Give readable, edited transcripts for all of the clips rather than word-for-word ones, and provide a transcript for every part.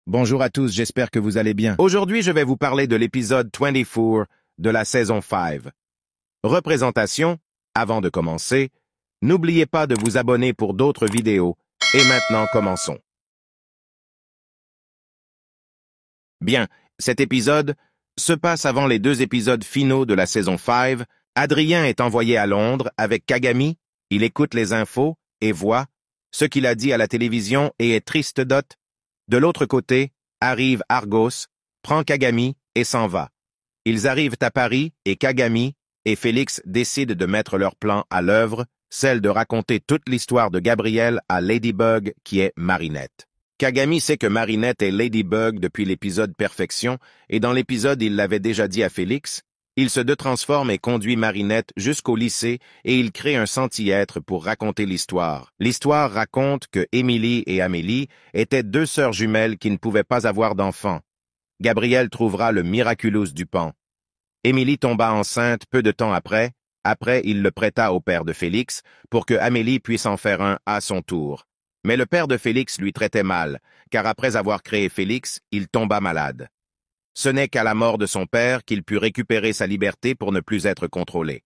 Bonjour à tous, j'espère que vous allez bien. Aujourd'hui, je vais vous parler de l'épisode 24 de la saison 5. Représentation, avant de commencer, n'oubliez pas de vous abonner pour d'autres vidéos. Et maintenant, commençons. Bien, cet épisode se passe avant les 2 épisodes finaux de la saison 5. Adrien est envoyé à Londres avec Kagami, il écoute les infos et voit ce qu'il a dit à la télévision et est triste dot. De l'autre côté, arrive Argos, prend Kagami et s'en va. Ils arrivent à Paris et Kagami et Félix décident de mettre leur plan à l'œuvre, celle de raconter toute l'histoire de Gabriel à Ladybug qui est Marinette. Kagami sait que Marinette est Ladybug depuis l'épisode Perfection et dans l'épisode il l'avait déjà dit à Félix. Il se transforme et conduit Marinette jusqu'au lycée et il crée un senti-être pour raconter l'histoire. L'histoire raconte que Émilie et Amélie étaient 2 sœurs jumelles qui ne pouvaient pas avoir d'enfants. Gabriel trouvera le miraculous du pan. Émilie tomba enceinte peu de temps après. Après, il le prêta au père de Félix pour que Amélie puisse en faire un à son tour. Mais le père de Félix lui traitait mal, car après avoir créé Félix, il tomba malade. Ce n'est qu'à la mort de son père qu'il put récupérer sa liberté pour ne plus être contrôlé.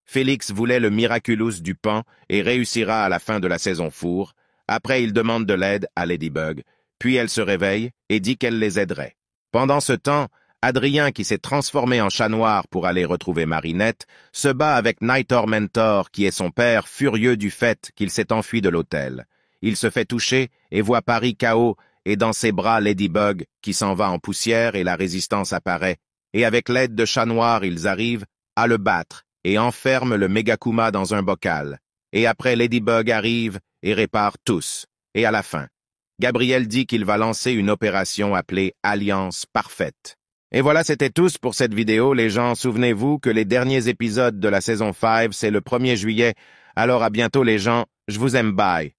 Félix voulait le miraculous du pan et réussira à la fin de la saison four. Après, il demande de l'aide à Ladybug, puis elle se réveille et dit qu'elle les aiderait. Pendant ce temps, Adrien, qui s'est transformé en chat noir pour aller retrouver Marinette, se bat avec Night Tormentor, qui est son père, furieux du fait qu'il s'est enfui de l'hôtel. Il se fait toucher et voit Paris KO, et dans ses bras Ladybug, qui s'en va en poussière et la résistance apparaît. Et avec l'aide de Chat Noir, ils arrivent à le battre et enferment le Megakuma dans un bocal. Et après, Ladybug arrive et répare tous. Et à la fin, Gabriel dit qu'il va lancer une opération appelée Alliance Parfaite. Et voilà, c'était tous pour cette vidéo. Les gens, souvenez-vous que les derniers épisodes de la saison 5, c'est le 1er juillet. Alors à bientôt les gens, je vous aime, bye.